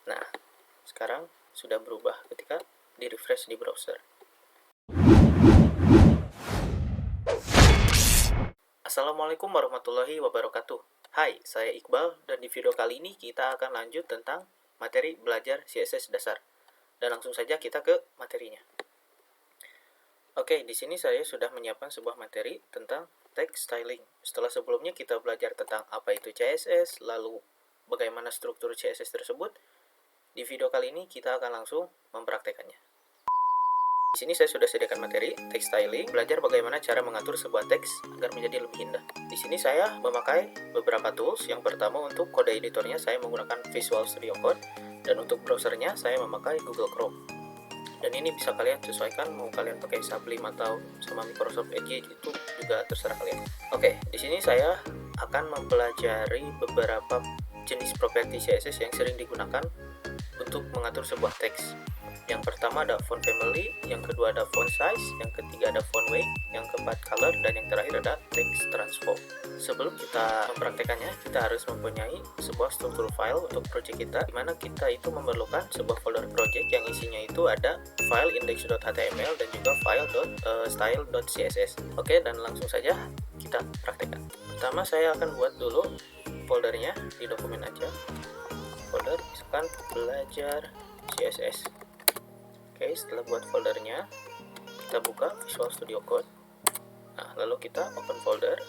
Nah, sekarang sudah berubah ketika di refresh di browser. Assalamualaikum warahmatullahi wabarakatuh. Hai, saya Iqbal dan di video kali ini kita akan lanjut tentang materi belajar CSS dasar. Dan langsung saja kita ke materinya. Oke, di sini saya sudah menyiapkan sebuah materi tentang text styling. Setelah sebelumnya kita belajar tentang apa itu CSS, lalu bagaimana struktur CSS tersebut. Di video kali ini kita akan langsung mempraktekannya. Di sini saya sudah sediakan materi text styling, belajar bagaimana cara mengatur sebuah teks agar menjadi lebih indah. Di sini saya memakai beberapa tools. Yang pertama untuk kode editornya saya menggunakan Visual Studio Code, dan untuk browsernya saya memakai Google Chrome. Dan ini bisa kalian sesuaikan, mau kalian pakai Sublime atau sama Microsoft Edge itu juga terserah kalian. Oke, di sini saya akan mempelajari beberapa jenis properti CSS yang sering digunakan untuk mengatur sebuah teks. Yang pertama ada font family, yang kedua ada font size, yang ketiga ada font weight, yang keempat color, dan yang terakhir ada text transform. Sebelum kita mempraktekannya, kita harus mempunyai sebuah struktur file untuk project kita, di mana kita itu memerlukan sebuah folder project yang isinya itu ada file index.html dan juga file style.css. Oke, dan langsung saja kita praktekkan. Pertama saya akan buat dulu foldernya di dokumen aja. Folder misalkan belajar CSS. Oke, setelah buat foldernya, kita buka Visual Studio Code. Nah, lalu kita open folder.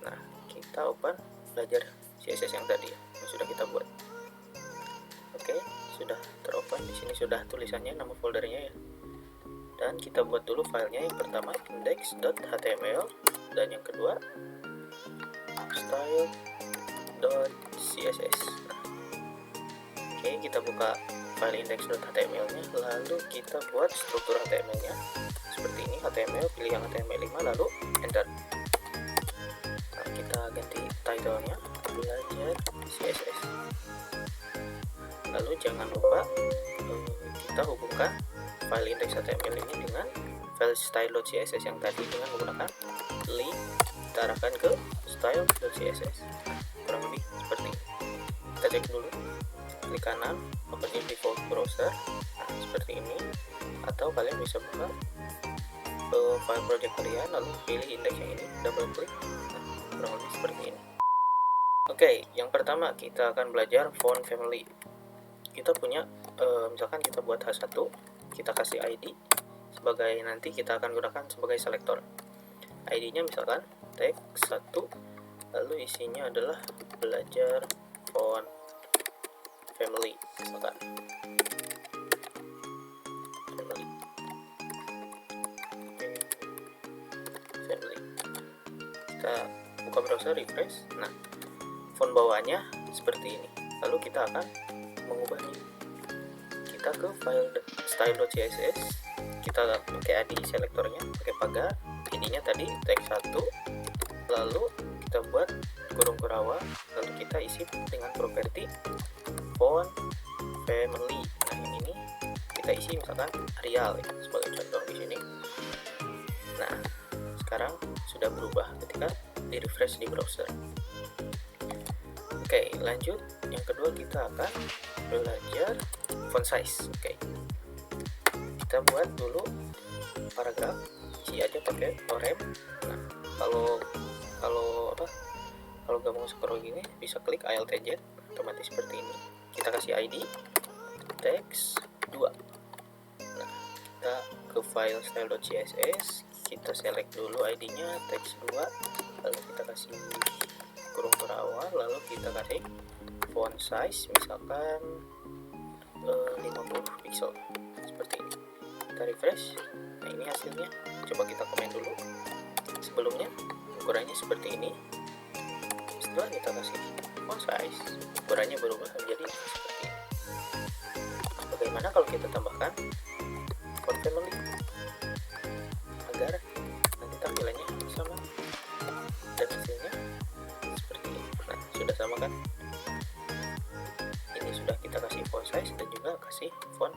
Nah, kita open belajar CSS yang tadi yang sudah kita buat. Oke, sudah teropen. Di sini sudah tulisannya, nama foldernya ya. Dan kita buat dulu filenya. Yang pertama index.html dan yang kedua style.css. Nah, oke, kita buka file index.html-nya, lalu kita buat struktur HTML-nya seperti ini. HTML, pilih yang HTML5, lalu enter. Nah, kita ganti title-nya belajar CSS. Lalu jangan lupa kita hubungkan file index.html ini dengan file style.css yang tadi dengan menggunakan link. Kita arahkan ke style.css. Kurang lebih seperti ini. Kita cek dulu. Klik kanan, open in default browser. Nah, seperti ini. Atau kalian bisa buka file project kalian, lalu pilih index yang ini, double klik. Nah, kurang lebih seperti ini. Oke, yang pertama kita akan belajar font family. Kita punya, misalkan kita buat H1, kita kasih ID sebagai, nanti kita akan gunakan sebagai selektor. ID-nya misalkan text 1, lalu isinya adalah belajar font family, misalkan family. Kita buka browser, refresh. Nah, font bawahnya seperti ini. Lalu kita akan mengubahnya. Kita ke file style.css, kita pakai ID selektornya, pakai pagar. ID-nya tadi text 1, lalu kita buat kurung kurawa, lalu kita isi dengan properti font family. Nah, yang ini kita isi misalkan Arial ya, sebagai contoh di sini. Nah, sekarang sudah berubah ketika di refresh di browser. Oke, lanjut. Yang kedua kita akan belajar font size. Oke, kita buat dulu paragraf, isi aja pakai orem. Nah, kalau nggak mau scroll gini, bisa klik Alt Z, otomatis seperti ini. Kita kasih ID text 2. Nah, kita ke file style.css, kita select dulu ID-nya text 2, lalu kita kasih kurung kurawa, lalu kita kasih font size misalkan 50 pixel seperti ini. Kita refresh. Nah, ini hasilnya. Coba kita komen dulu. Sebelumnya ukurannya seperti ini. Setelah kita kasih font size, ukurannya berubah menjadi seperti ini. Bagaimana kalau kita tambahkan font family agar nanti tampilannya sama dan hasilnya seperti ini. Nah, sudah sama kan? Ini sudah kita kasih font size dan juga kasih font